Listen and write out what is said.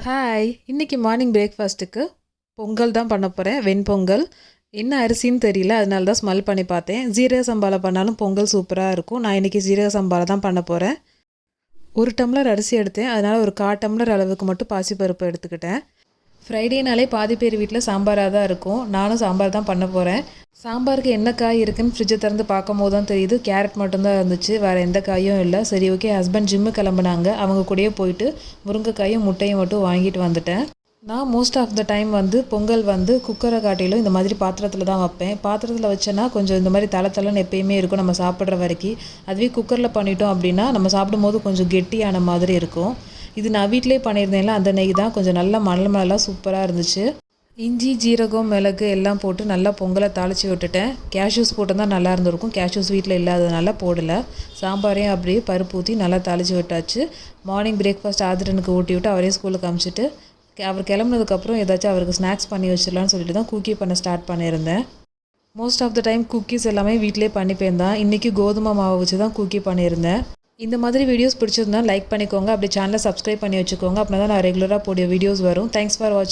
Hi! இன்னைக்கு morning பிரேக்ஃபாஸ்ட்டுக்கு பொங்கல் தான் பண்ண போகிறேன். வெண்பொங்கல். என்ன அரிசின்னு தெரியல. அதனால தான் ஸ்மெல் பண்ணி பார்த்தேன். ஜீரக சம்பால பண்ணாலும் பொங்கல் சூப்பராக இருக்கும். நான் இன்றைக்கி ஜீரக சம்பால தான் பண்ண போகிறேன். 1 டம்ளர் அரிசி எடுத்தேன். அதனால் ஒரு 1/4 டம்ளர் அளவுக்கு மட்டும் பாசிப்பருப்பு எடுத்துக்கிட்டேன். ஃப்ரைடேனாலே பாதி பேர் வீட்டில் சாம்பாராக தான் இருக்கும். நானும் சாம்பார் தான் பண்ண போகிறேன். சாம்பாருக்கு என்ன காய் இருக்குன்னு ஃப்ரிட்ஜை திறந்து பார்க்கும்போது தான் தெரியுது, கேரட் மட்டும்தான் இருந்துச்சு. வேறு எந்த காயும் இல்லை. சரி, ஓகே. Husband gym கிளம்புனாங்க. அவங்க கூடயே போயிட்டு முருங்கைக்காயும் முட்டையும் மட்டும் வாங்கிட்டு வந்துட்டேன். நான் most of the time Pongal குக்கரை காட்டிலும் இந்த மாதிரி பாத்திரத்தில் தான் வைப்பேன். பாத்திரத்தில் வச்சேன்னா கொஞ்சம் இந்த மாதிரி தலை எப்பயுமே இருக்கும் நம்ம சாப்பிட்ற வரைக்கும். அதுவே குக்கரில் பண்ணிட்டோம் அப்படின்னா நம்ம சாப்பிடும்போது கொஞ்சம் கெட்டியான மாதிரி இருக்கும். இது நான் வீட்டிலே பண்ணியிருந்தேன்ல, அந்த நெய் தான் கொஞ்சம் நல்லா மணலாக சூப்பராக இருந்துச்சு. இஞ்சி, ஜீரகம், மிளகு எல்லாம் போட்டு நல்லா பொங்கலை தாளித்து விட்டுட்டேன். கேஷ்யூஸ் போட்டு தான் நல்லா இருந்திருக்கும். கேஷ்யூஸ் வீட்டில் இல்லாததுனால போடலை. சாம்பாரையும் அப்படியே பருப்பு ஊற்றி நல்லா தாளித்து விட்டாச்சு. மார்னிங் பிரேக்ஃபாஸ்ட் ஆதிரனுக்கு ஊட்டி விட்டு அவரையும் ஸ்கூலுக்கு அனுப்பிச்சிட்டு அவர் கிளம்புனதுக்கப்புறம் ஏதாச்சும் அவருக்கு ஸ்நாக்ஸ் பண்ணி வச்சிடலான்னு சொல்லிட்டு தான் குக்கி பண்ண ஸ்டார்ட் பண்ணியிருந்தேன். Most of the time cookies எல்லாமே வீட்டிலே பண்ணிப்பேன் தான். இன்றைக்கி கோதுமை மாவு வச்சு தான் குக்கி பண்ணியிருந்தேன். இந்த மாதிரி வீடியோஸ் பிடிச்சிருந்தா லைக் பண்ணிக்கோங்க. அப்படி சேனலை சப்ஸ்கிரைப் பண்ணி வச்சுக்கோங்க. அப்படின்னா தான் நான் ரெகுலராக போடிய வீடியோஸ் வரும். தேங்க்ஸ் ஃபார் வாட்சிங்.